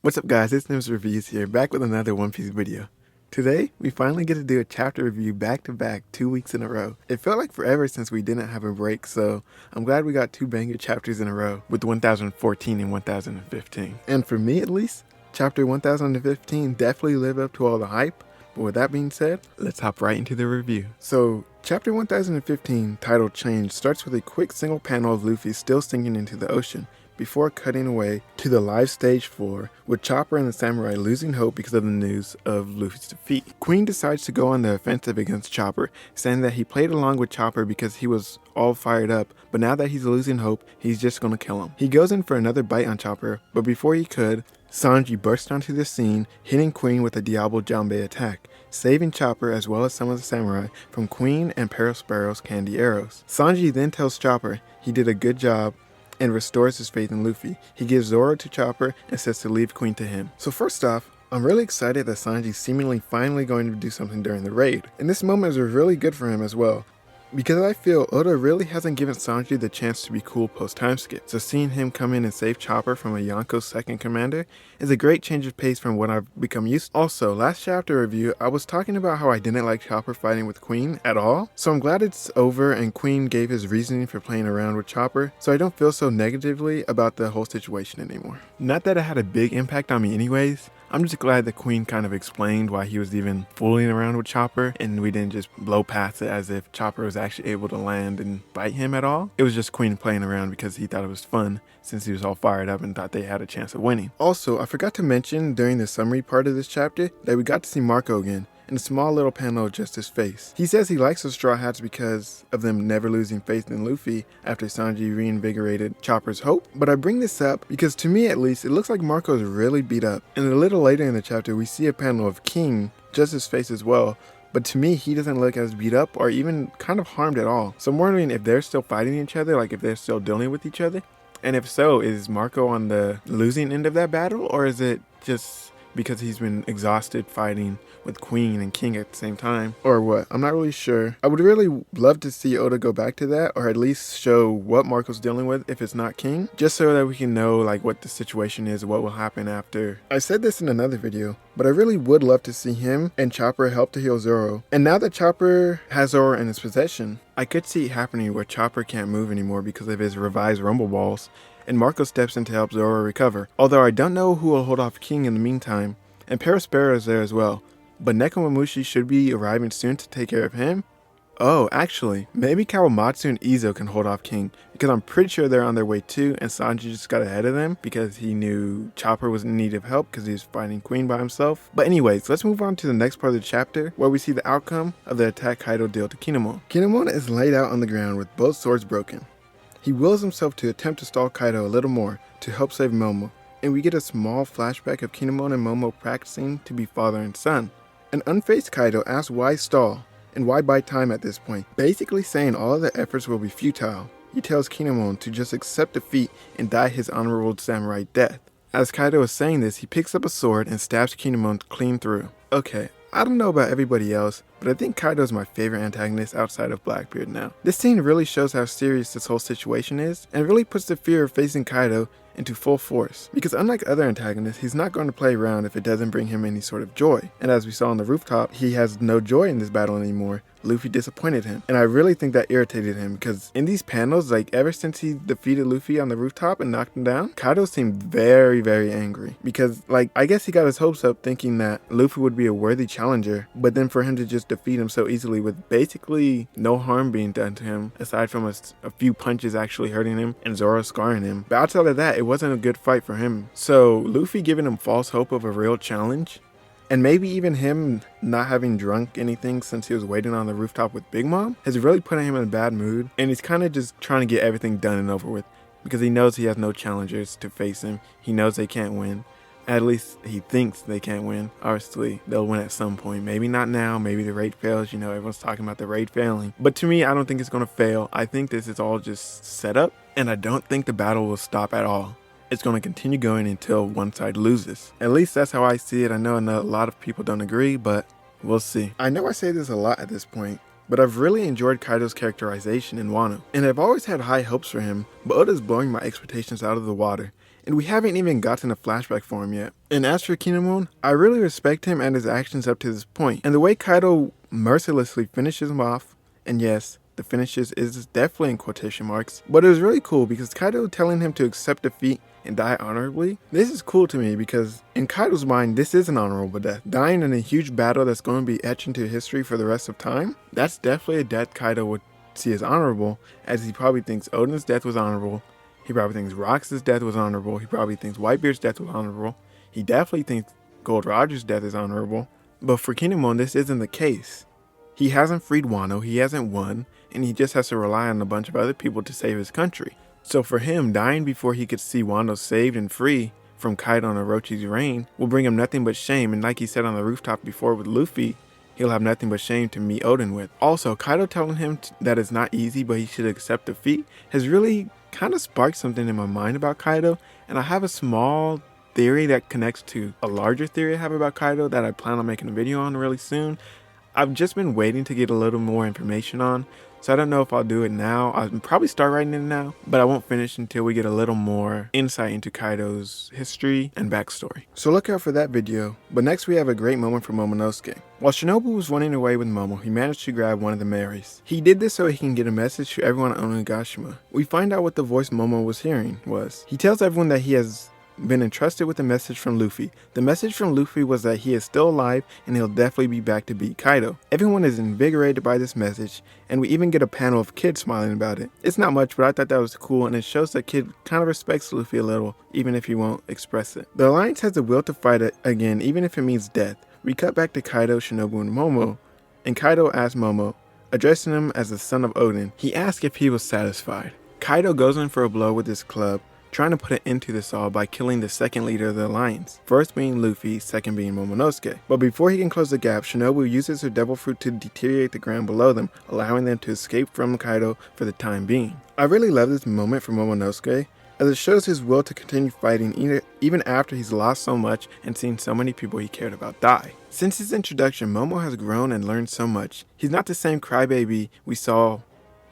What's up guys, it's Nims Reviews here, back with another One Piece video. Today, we finally get to do a chapter review back to back 2 weeks in a row. It felt like forever since we didn't have a break, so I'm glad we got two banger chapters in a row with 1014 and 1015. And for me at least, chapter 1015 definitely lived up to all the hype. But with that being said, let's hop right into the review. So, chapter 1015, titled Change, starts with a quick single panel of Luffy still sinking into the ocean, before cutting away to the live stage 4, with Chopper and the samurai losing hope because of the news of Luffy's defeat. Queen decides to go on the offensive against Chopper, saying that he played along with Chopper because he was all fired up, but now that he's losing hope, he's just gonna kill him. He goes in for another bite on Chopper, but before he could, Sanji burst onto the scene, hitting Queen with a Diablo Jambe attack, saving Chopper as well as some of the samurai from Queen and Sparrow's candy arrows. Sanji then tells Chopper he did a good job and restores his faith in Luffy. He gives Zoro to Chopper and says to leave Queen to him. So first off, I'm really excited that Sanji's seemingly finally going to do something during the raid. And this moment is really good for him as well, because I feel Oda really hasn't given Sanji the chance to be cool post time skip. So seeing him come in and save Chopper from a Yonko's second commander is a great change of pace from what I've become used to. Also, last chapter review, I was talking about how I didn't like Chopper fighting with Queen at all. So I'm glad it's over and Queen gave his reasoning for playing around with Chopper, so I don't feel so negatively about the whole situation anymore. Not that it had a big impact on me anyways, I'm just glad the Queen kind of explained why he was even fooling around with Chopper and we didn't just blow past it as if Chopper was actually able to land and bite him at all. It was just Queen playing around because he thought it was fun since he was all fired up and thought they had a chance of winning. Also, I forgot to mention during the summary part of this chapter that we got to see Marco again, in a small little panel of just his face. He says he likes the Straw Hats because of them never losing faith in Luffy after Sanji reinvigorated Chopper's hope, but I bring this up because to me at least, it looks like Marco's really beat up. And a little later in the chapter, we see a panel of King, just his face as well, but to me, he doesn't look as beat up or even kind of harmed at all. So I'm wondering if they're still fighting each other, like if they're still dealing with each other. And if so, is Marco on the losing end of that battle, or is it just because he's been exhausted fighting with Queen and King at the same time, or what? I'm not really sure. I would really love to see Oda go back to that, or at least show what Marco's dealing with if it's not King, just so that we can know like what the situation is, what will happen after. I said this in another video, but I really would love to see him and Chopper help to heal Zoro. And now that Chopper has Zoro in his possession, I could see it happening where Chopper can't move anymore because of his revised rumble balls, and Marco steps in to help Zoro recover. Although I don't know who will hold off King in the meantime, and Sparrow is there as well, but Nekomamushi should be arriving soon to take care of him. Oh, actually, maybe Kawamatsu and Izo can hold off King, because I'm pretty sure they're on their way too, and Sanji just got ahead of them because he knew Chopper was in need of help because he was fighting Queen by himself. But anyways, let's move on to the next part of the chapter, where we see the outcome of the attack Kaido dealt to Kinemon. Kinemon is laid out on the ground with both swords broken. He wills himself to attempt to stall Kaido a little more to help save Momo, and we get a small flashback of Kinemon and Momo practicing to be father and son. An unfazed Kaido asks why stall and why buy time at this point, basically saying all of the efforts will be futile. He tells Kinemon to just accept defeat and die his honorable samurai death. As Kaido is saying this, he picks up a sword and stabs Kinemon clean through. Okay, I don't know about everybody else, but I think Kaido is my favorite antagonist outside of Blackbeard now. This scene really shows how serious this whole situation is, and really puts the fear of facing Kaido into full force, because unlike other antagonists, he's not going to play around if it doesn't bring him any sort of joy. And as we saw on the rooftop, he has no joy in this battle anymore. Luffy disappointed him, and I really think that irritated him, because in these panels, like ever since he defeated Luffy on the rooftop and knocked him down, Kaido seemed very, very angry, because like I guess he got his hopes up thinking that Luffy would be a worthy challenger, but then for him to just defeat him so easily with basically no harm being done to him aside from a few punches actually hurting him and Zoro scarring him. But outside of that, it wasn't a good fight for him. So Luffy giving him false hope of a real challenge, and maybe even him not having drunk anything since he was waiting on the rooftop with Big Mom, has really put him in a bad mood, and he's kind of just trying to get everything done and over with, because he knows he has no challengers to face him. He knows they can't win. At least he thinks they can't win. Obviously, they'll win at some point. Maybe not now, maybe the raid fails, you know, everyone's talking about the raid failing. But to me, I don't think it's going to fail. I think this is all just set up, and I don't think the battle will stop at all. It's going to continue going until one side loses. At least that's how I see it. I know a lot of people don't agree, but we'll see. I know I say this a lot at this point, but I've really enjoyed Kaido's characterization in Wano, and I've always had high hopes for him, but Oda's blowing my expectations out of the water, and we haven't even gotten a flashback for him yet. And as for Kinemon, I really respect him and his actions up to this point, and the way Kaido mercilessly finishes him off, and yes, the finishes is definitely in quotation marks, but it was really cool because Kaido telling him to accept defeat and die honorably. This is cool to me because in Kaido's mind, this is an honorable death. Dying in a huge battle that's going to be etched into history for the rest of time, that's definitely a death Kaido would see as honorable, as he probably thinks Odin's death was honorable, he probably thinks Rox's death was honorable, he probably thinks Whitebeard's death was honorable, he definitely thinks Gold Roger's death is honorable, but for Kinemon, this isn't the case. He hasn't freed Wano, he hasn't won, and he just has to rely on a bunch of other people to save his country. So for him, dying before he could see Wano saved and free from Kaido and Orochi's reign will bring him nothing but shame, and like he said on the rooftop before with Luffy, he'll have nothing but shame to meet Odin with. Also, Kaido telling him that it's not easy but he should accept defeat has really kind of sparked something in my mind about Kaido, and I have a small theory that connects to a larger theory I have about Kaido that I plan on making a video on really soon. I've just been waiting to get a little more information on, so I don't know if I'll do it now. I'll probably start writing it now, but I won't finish until we get a little more insight into Kaido's history and backstory. So look out for that video. But next we have a great moment from Momonosuke. While Shinobu was running away with Momo, he managed to grab one of the Marys. He did this so he can get a message to everyone on Onigashima. We find out what the voice Momo was hearing was. He tells everyone that he has been entrusted with a message from Luffy. The message from Luffy was that he is still alive and he'll definitely be back to beat Kaido. Everyone is invigorated by this message, and we even get a panel of Kid smiling about it. It's not much, but I thought that was cool, and it shows that Kid kind of respects Luffy a little, even if he won't express it. The Alliance has the will to fight it again, even if it means death. We cut back to Kaido, Shinobu, and Momo, and Kaido asks Momo, addressing him as the son of Odin. He asked if he was satisfied. Kaido goes in for a blow with his club, trying to put an end to this all by killing the second leader of the alliance, first being Luffy, second being Momonosuke. But before he can close the gap, Shinobu uses her devil fruit to deteriorate the ground below them, allowing them to escape from Kaido for the time being. I really love this moment for Momonosuke, as it shows his will to continue fighting even after he's lost so much and seen so many people he cared about die. Since his introduction, Momo has grown and learned so much. He's not the same crybaby we saw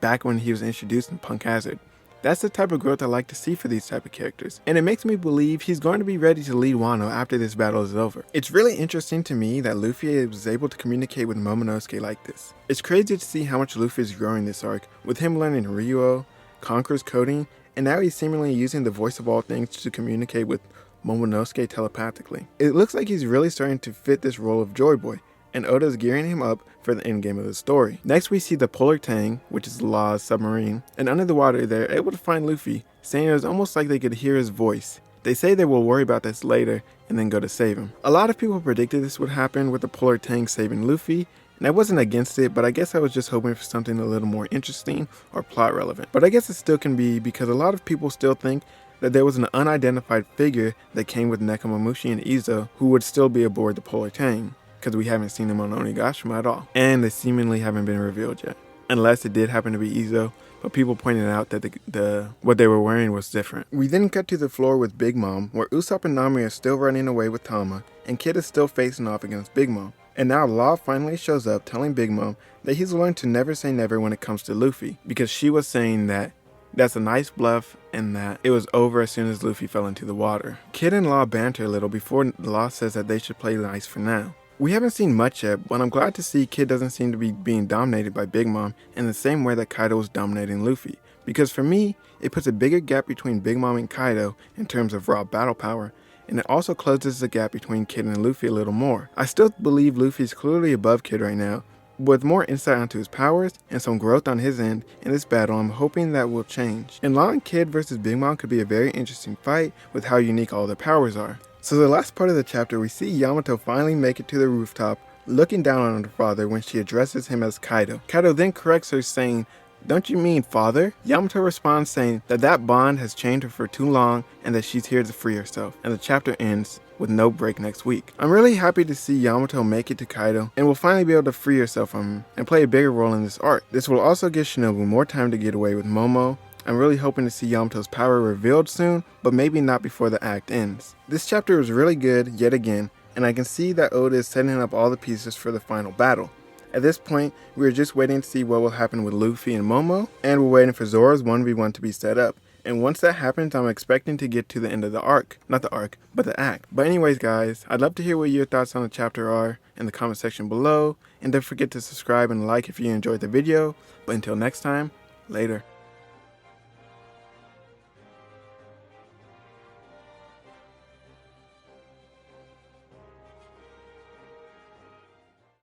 back when he was introduced in Punk Hazard. That's the type of growth I like to see for these type of characters, and it makes me believe he's going to be ready to lead Wano after this battle is over. It's really interesting to me that Luffy was able to communicate with Momonosuke like this. It's crazy to see how much Luffy is growing this arc, with him learning Ryuo, Conqueror's coding, and now he's seemingly using the voice of all things to communicate with Momonosuke telepathically. It looks like he's really starting to fit this role of Joy Boy, and Oda's gearing him up for the endgame of the story. Next we see the Polar Tang, which is Law's submarine, and under the water they're able to find Luffy, saying it was almost like they could hear his voice. They say they will worry about this later and then go to save him. A lot of people predicted this would happen with the Polar Tang saving Luffy, and I wasn't against it, but I guess I was just hoping for something a little more interesting or plot relevant. But I guess it still can be, because a lot of people still think that there was an unidentified figure that came with Nekomamushi and Izo who would still be aboard the Polar Tang, because we haven't seen them on Onigashima at all, and they seemingly haven't been revealed yet, unless it did happen to be Izo, but people pointed out that what they were wearing was different. We then cut to the floor with Big Mom, where Usopp and Nami are still running away with Tama, and Kid is still facing off against Big Mom. And now Law finally shows up, telling Big Mom that he's learned to never say never when it comes to Luffy, because she was saying that that's a nice bluff and that it was over as soon as Luffy fell into the water. Kid and Law banter a little before Law says that they should play nice for now. We haven't seen much yet, but I'm glad to see Kid doesn't seem to be being dominated by Big Mom in the same way that Kaido was dominating Luffy. Because for me, it puts a bigger gap between Big Mom and Kaido in terms of raw battle power, and it also closes the gap between Kid and Luffy a little more. I still believe Luffy is clearly above Kid right now. With more insight onto his powers and some growth on his end in this battle, I'm hoping that will change. And Law and Kid versus Big Mom could be a very interesting fight with how unique all their powers are. So the last part of the chapter, we see Yamato finally make it to the rooftop, looking down on her father when she addresses him as Kaido. Kaido then corrects her, saying, "Don't you mean father?" Yamato responds saying that bond has chained her for too long and that she's here to free herself, and the chapter ends with no break next week. I'm really happy to see Yamato make it to Kaido and will finally be able to free herself from him and play a bigger role in this arc. This will also give Shinobu more time to get away with Momo. I'm really hoping to see Yamato's power revealed soon, but maybe not before the act ends. This chapter was really good yet again, and I can see that Oda is setting up all the pieces for the final battle. At this point, we are just waiting to see what will happen with Luffy and Momo, and we're waiting for Zoro's 1v1 to be set up. And once that happens, I'm expecting to get to the end of the arc. Not the arc, but the act. But anyways guys, I'd love to hear what your thoughts on the chapter are in the comment section below. And don't forget to subscribe and like if you enjoyed the video. But until next time, later.